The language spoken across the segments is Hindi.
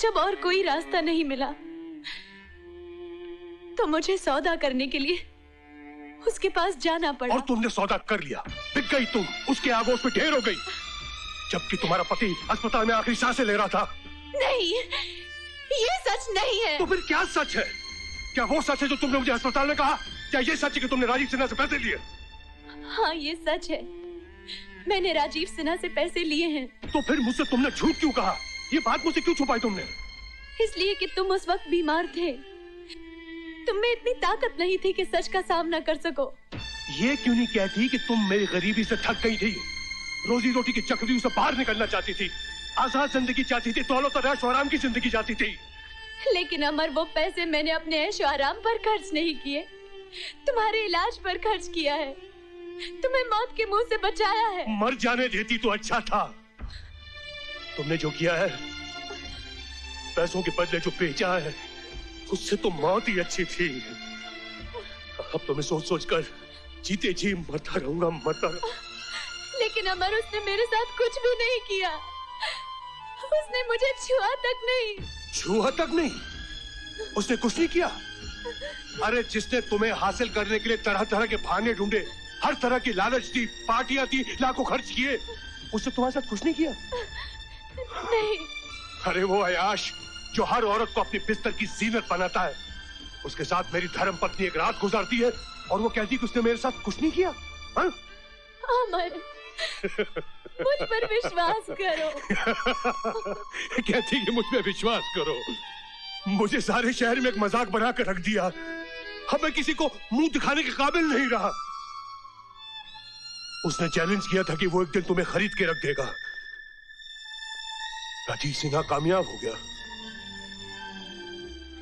जब और कोई रास्ता नहीं मिला तो मुझे सौदा करने के लिए उसके पास जाना पड़ा। और तुमने सौदा कर लिया, बिक गई तुम, उसके आगोश पे ढेर हो गई, जबकि तुम्हारा पति अस्पताल में आखिरी सांसें ले रहा था। नहीं, ये सच नहीं है। तो फिर क्या सच है? क्या वो सच है जो तुमने मुझे अस्पताल में कहा? क्या ये सच है कि तुमने राजीव सिन्हा से पैसे लिए? हाँ, ये सच है, मैंने राजीव सिन्हा से पैसे लिए हैं। तो फिर मुझसे तुमने झूठ क्यों कहा? ये बात मुझसे क्यों छुपाई तुमने? इसलिए कि तुम उस वक्त बीमार थे, तुम में इतनी ताकत नहीं थी कि सच का सामना कर सको। ये क्यों नहीं कहती कि तुम मेरी गरीबी से थक गई थी, रोजी रोटी की चक्रव्यूह से बाहर निकलना चाहती थी, आजाद जिंदगी चाहती थी, दौलत और ऐश आराम की जिंदगी चाहती थी। लेकिन अमर, वो पैसे मैंने अपने ऐश आराम पर खर्च नहीं किए, तुम्हारे इलाज पर खर्च किया है, तुम्हें मौत के मुंह से बचाया है। मर जाने देती तो अच्छा था। तुमने जो किया है, पैसों के बदले जो बेचा है, उससे तो मौत ही अच्छी थी। अब तो मैं सोच सोच कर जीते जी मरता रहूंगा, मरता रहूंगा। लेकिन अमर, उसने मेरे साथ कुछ भी नहीं किया, उसने मुझे छुआ तक नहीं। छुआ तक नहीं? उसने कुछ नहीं किया? अरे जिसने तुम्हें हासिल करने के लिए तरह तरह के बहाने ढूंढे, हर तरह की लालच दी, पार्टियां दी, लाखों खर्च किए, उसने तुम्हारे साथ कुछ नहीं किया? नहीं। अरे वो अयाश जो हर औरत को अपनी बिस्तर की जीनत बनाता है, उसके साथ मेरी धर्म पत्नी एक रात गुजारती है और वो कहती है कि उसने मेरे साथ कुछ नहीं किया। हाँ? अमर, मुझ पर विश्वास करो। कहती है कि मुझ पे विश्वास करो। मुझे सारे शहर में एक मजाक बना कर रख दिया। अब मैं किसी को मुंह दिखाने के काबिल नहीं रहा। उसने चैलेंज किया था कि वो एक दिन तुम्हें खरीद के रख देगा। राजीव सिन्हा कामयाब हो गया,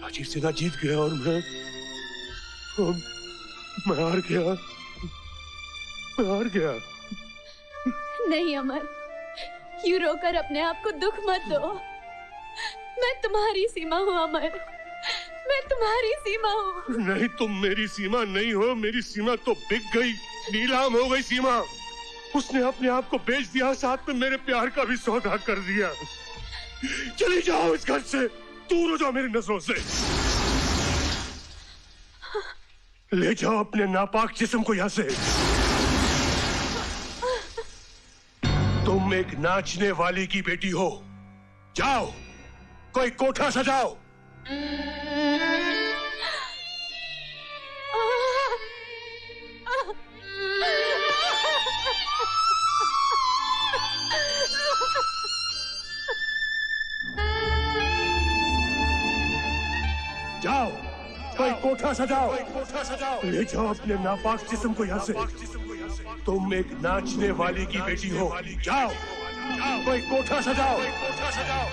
राजीव सिन्हा जीत गया और मैं हार गया, मैं हार गया। नहीं अमर, यूं रोकर अपने आप को दुख मत दो। मैं तुम्हारी सीमा हूँ अमर, मैं तुम्हारी सीमा हूँ। नहीं, तुम मेरी सीमा नहीं हो। मेरी सीमा तो बिक गई, नीलाम हो गई सीमा। उसने अपने आप को बेच दिया, साथ में मेरे प्यार का भी सौदा कर दिया। चली जाओ इस घर से, दूर हो जाओ मेरी नजरों से। ले जाओ अपने नापाक जिस्म को यहां से। तुम एक नाचने वाली की बेटी हो, जाओ कोई कोठा सजाओ। जाओ कोई कोठा सजाओ, कोठा सजाओ। ले जाओ अपने नापाक जिस्म को यहाँ से। तुम एक नाचने वाली की बेटी हो, जाओ कोई कोठा सजाओ, कोठा सजाओ।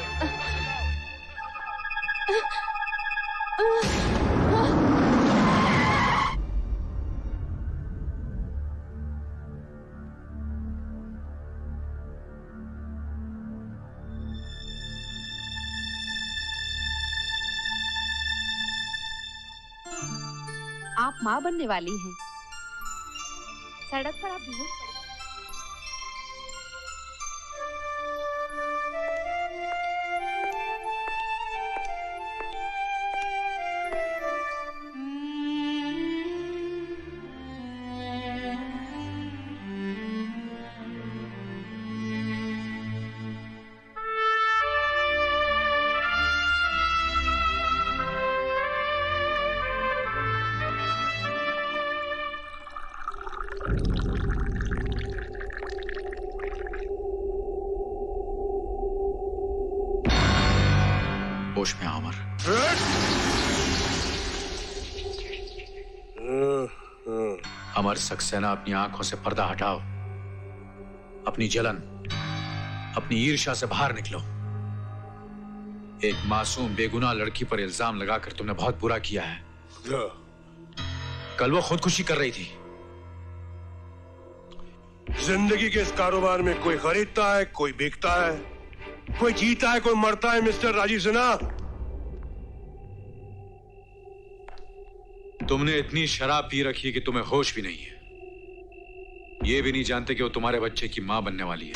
आप माँ बनने वाली हैं। सड़क पर आप बेहोश पड़े। होश में अमर। अमर सक्सेना, अपनी आंखों से पर्दा हटाओ। अपनी जलन, अपनी ईर्ष्या से बाहर निकलो। एक मासूम बेगुनाह लड़की पर इल्जाम लगाकर तुमने बहुत बुरा किया है। कल वो खुदकुशी कर रही थी। जिंदगी के इस कारोबार में कोई खरीदता है, कोई बिकता है, कोई जीता है, कोई मरता है। मिस्टर राजीव सिन्हा, तुमने इतनी शराब पी रखी है कि तुम्हें होश भी नहीं है। ये भी नहीं जानते कि वो तुम्हारे बच्चे की मां बनने वाली है।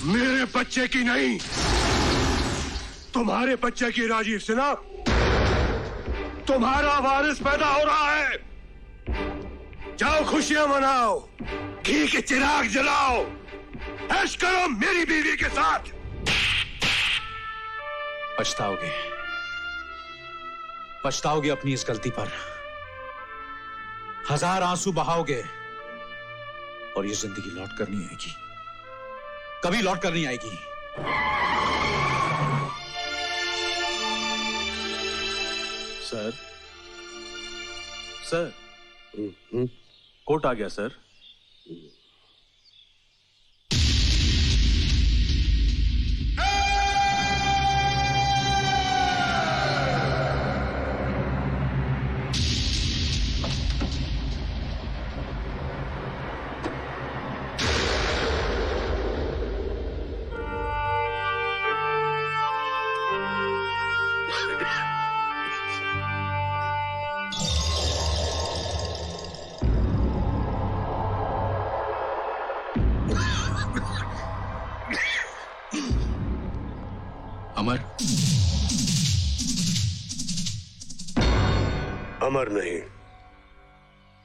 मेरे बच्चे की नहीं, तुम्हारे बच्चे की राजीव सिन्हा। तुम्हारा वारिस पैदा हो रहा है। जाओ खुशियां मनाओ, घी के चिराग जलाओ, ऐश करो मेरी बीवी के साथ। पछताओगे, पछताओगे अपनी इस गलती पर। 1000 आंसू बहाओगे और ये जिंदगी लौट कर नहीं आएगी, कभी लौट कर नहीं आएगी। सर, सर, कोर्ट आ गया सर। अमर, अमर नहीं,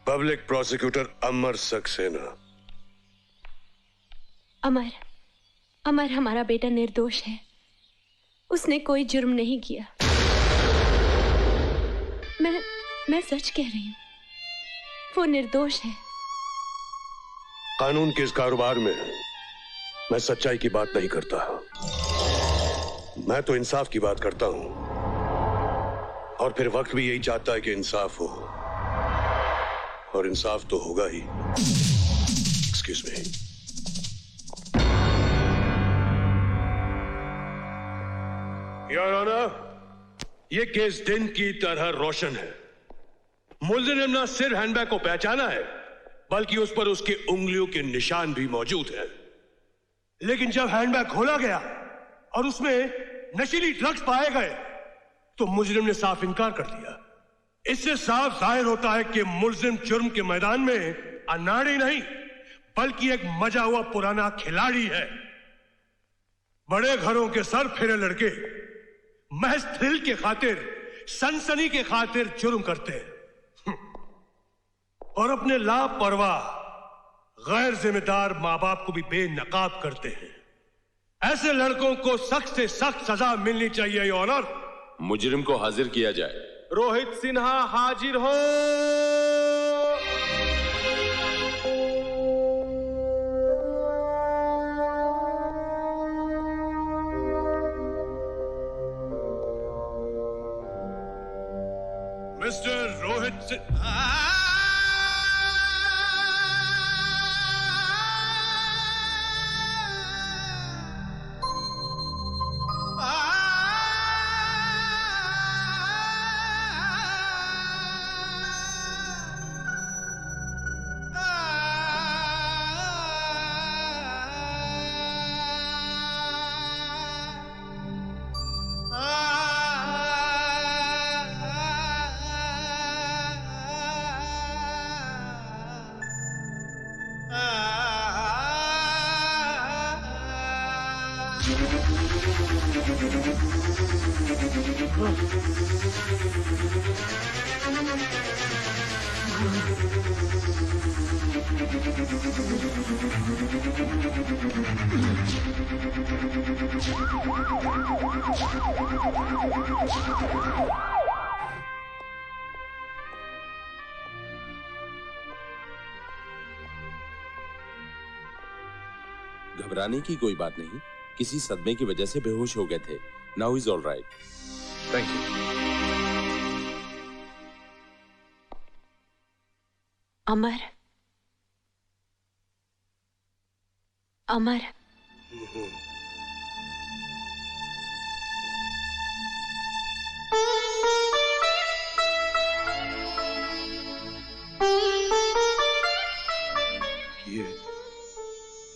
पब्लिक प्रोसिक्यूटर अमर सक्सेना। अमर, अमर हमारा बेटा निर्दोष है। उसने कोई जुर्म नहीं किया। मैं सच कह रही हूं, वो निर्दोष है। कानून के इस कारोबार में मैं सच्चाई की बात नहीं करता, मैं तो इंसाफ की बात करता हूं। और फिर वक्त भी यही चाहता है कि इंसाफ हो, और इंसाफ तो होगा ही। Excuse me. योर ऑनर, ये केस दिन की तरह रोशन है। मुलजिम ने न सिर्फ हैंडबैग को पहचाना है, बल्कि उस पर उसकी उंगलियों के निशान भी मौजूद हैं। लेकिन जब हैंडबैग खोला गया और उसमें नशीली ड्रग्स पाए गए, तो मुजरिम ने साफ इनकार कर दिया। इससे साफ जाहिर होता है कि मुलजिम जुर्म के मैदान में अनाड़ी नहीं, बल्कि एक मजा हुआ पुराना खिलाड़ी है। बड़े घरों के सर फेरे लड़के महज थ्रिल के खातिर, सनसनी के खातिर जुर्म करते हैं और अपने लापरवाह गैर जिम्मेदार मां बाप को भी बेनकाब करते हैं। ऐसे लड़कों को सख्त से सख्त सजा मिलनी चाहिए योर ऑनर। मुजरिम को हाजिर किया जाए। रोहित सिन्हा हाजिर हो। मिस्टर रोहित सिन्हा। घबराने की कोई बात नहीं, किसी सदमे की वजह से बेहोश हो गए थे। Now is all right. Thank you. Amar, Amar,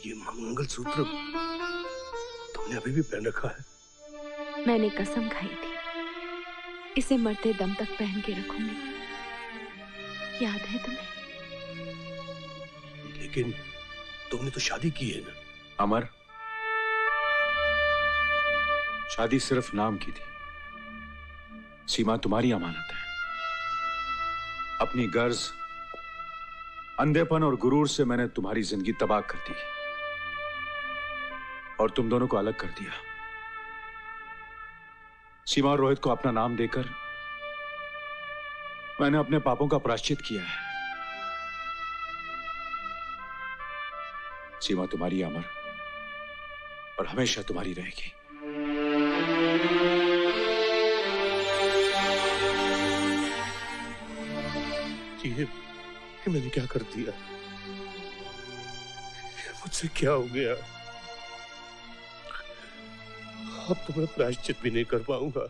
ये मंगलसूत्र तुमने अभी भी पहन रखा है? मैंने कसम खाई थी, इसे मरते दम तक पहन के रखूंगी। याद है तुम्हें? लेकिन तुमने तो शादी की है ना? अमर, शादी सिर्फ नाम की थी। सीमा तुम्हारी अमानत है। अपनी गर्ज, अंधेपन और गुरूर से मैंने तुम्हारी जिंदगी तबाह कर दी और तुम दोनों को अलग कर दिया। सीमा और रोहित को अपना नाम देकर मैंने अपने पापों का प्रायश्चित किया है। सीमा तुम्हारी अमर और हमेशा तुम्हारी रहेगी। ये मैंने क्या कर दिया? मुझसे क्या हो गया? अब तो मैं प्रायश्चित भी नहीं कर पाऊंगा।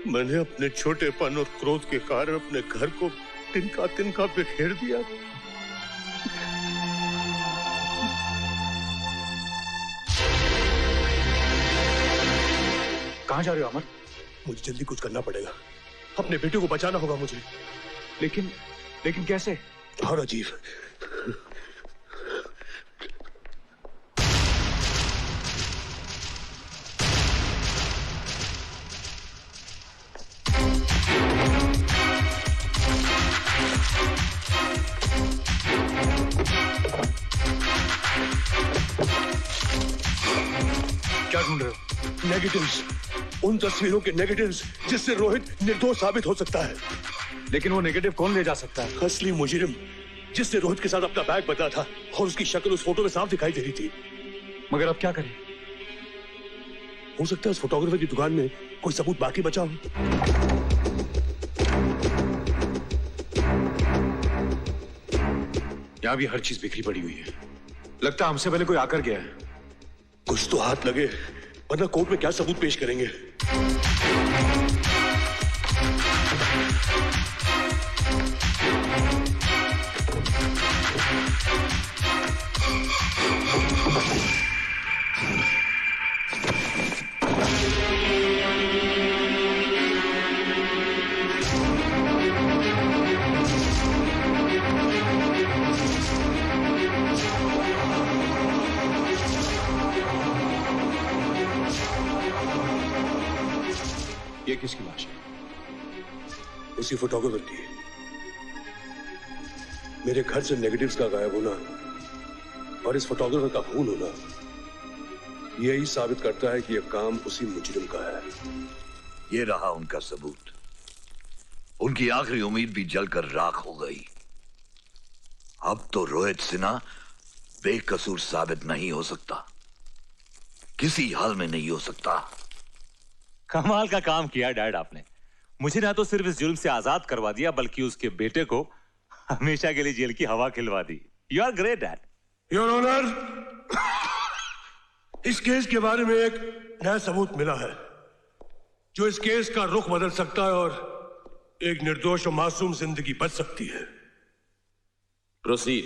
मैंने अपने छोटेपन और क्रोध के कारण अपने घर को तिनका तिनका बिखेर दिया। कहां जा रहे हो अमर? मुझे जल्दी कुछ करना पड़ेगा। अपने बेटे को बचाना होगा मुझे। लेकिन कैसे? और अजीब। क्या ढूंढ रहे हो? नेगेटिव्स, उन तस्वीरों के नेगेटिव्स जिससे रोहित निर्दोष साबित हो सकता है। लेकिन वो नेगेटिव कौन ले जा सकता है? असली मुजरिम जिसने रोहित के साथ अपना बैग बदला था और उसकी शक्ल उस फोटो में साफ दिखाई दे रही थी। मगर अब क्या करें? हो सकता है उस फोटोग्राफर की दुकान में कोई सबूत बाकी बचा हो। यहां भी हर चीज बिखरी पड़ी हुई है। लगता है हमसे पहले कोई आकर गया है। कुछ तो हाथ लगे, वरना कोर्ट में क्या सबूत पेश करेंगे। ये किसकी लाश है? उसी फोटोग्राफर की। मेरे घर से नेगेटिव्स का गायब होना और इस फोटोग्राफर का खून होना यही साबित करता है कि यह काम उसी मुजरिम का है। ये रहा उनका सबूत। उनकी आखिरी उम्मीद भी जलकर राख हो गई। अब तो रोहित सिन्हा बेकसूर साबित नहीं हो सकता, किसी हाल में नहीं हो सकता। कमाल का काम किया डैड आपने। मुझे ना तो सिर्फ इस जुर्म से आजाद करवा दिया, बल्कि उसके बेटे को हमेशा के लिए जेल की हवा खिलवा दी। You are great dad. Your honour, इस केस के बारे में एक नया सबूत मिला है जो इस केस का रुख बदल सकता है और एक निर्दोष और मासूम जिंदगी बच सकती है। प्रोसीड।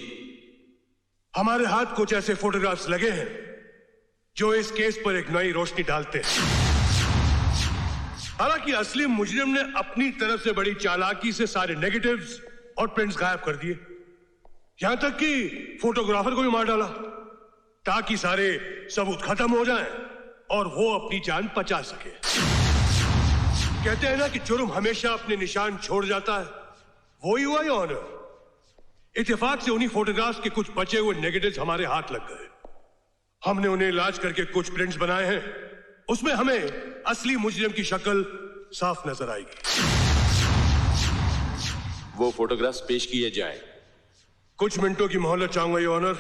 हमारे हाथ कुछ ऐसे फोटोग्राफ्स लगे हैं जो इस केस पर एक नई रोशनी डालते हैं। हालांकि असली मुजरिम ने अपनी तरफ से बड़ी चालाकी से सारे नेगेटिव्स और प्रिंट्स गायब कर दिए, यहां तक कि फोटोग्राफर को भी मार डाला ताकि सारे सबूत खत्म हो जाएं और वो अपनी जान बचा सके। कहते हैं ना कि जुर्म हमेशा अपने निशान छोड़ जाता है, वो ही हुआ ये ऑनर। इत्तेफाक से उन्हीं फोटोग्राफ्स के कुछ बचे हुए नेगेटिव्स हमारे हाथ लग गए। हमने उन्हें इलाज करके कुछ प्रिंट्स बनाए हैं, उसमें हमें असली मुजरिम की शक्ल साफ नजर आएगी। वो फोटोग्राफ्स पेश किए जाए। कुछ मिनटों की मोहलत चाहूंगा ये ऑनर।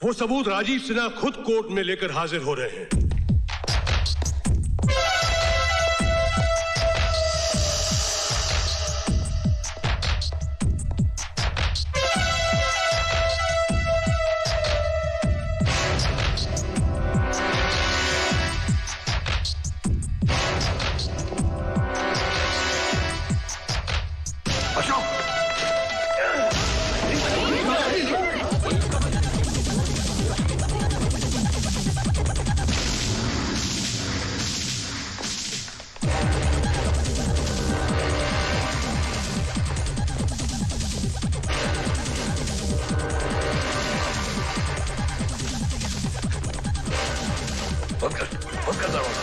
वो सबूत राजीव सिन्हा खुद कोर्ट में लेकर हाजिर हो रहे हैं। बंद कर दरवाजा।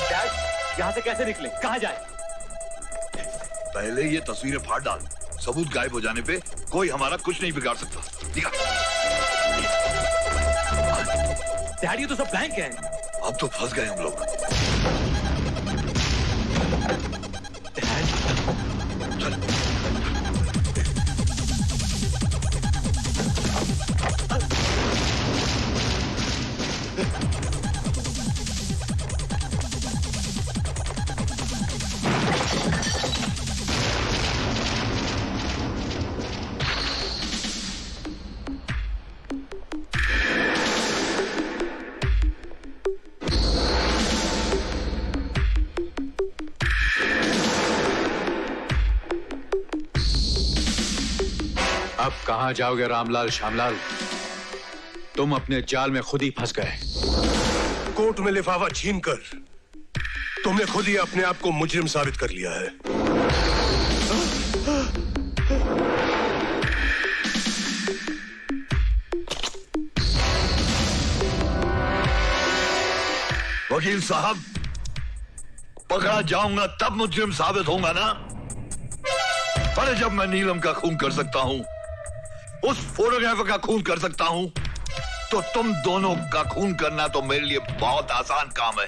डैड यहाँ से कैसे निकले, कहाँ जाए? पहले ये तस्वीरें फाड़ डाल। सबूत गायब हो जाने पे कोई हमारा कुछ नहीं बिगाड़ सकता। दिखा। डैड ये तो सब ब्लैंक है। अब तो फंस गए हम लोग। चल। अब कहां जाओगे रामलाल श्यामलाल? तुम अपने जाल में खुद ही फंस गए। कोर्ट में लिफाफा छीनकर तुमने खुद ही अपने आप को मुजरिम साबित कर लिया है। वकील साहब, पकड़ा जाऊंगा तब मुजरिम साबित होगा ना? अरे जब मैं नीलम का खून कर सकता हूं, उस फोटोग्राफर का खून कर सकता हूं, तो तुम दोनों का खून करना तो मेरे लिए बहुत आसान काम है।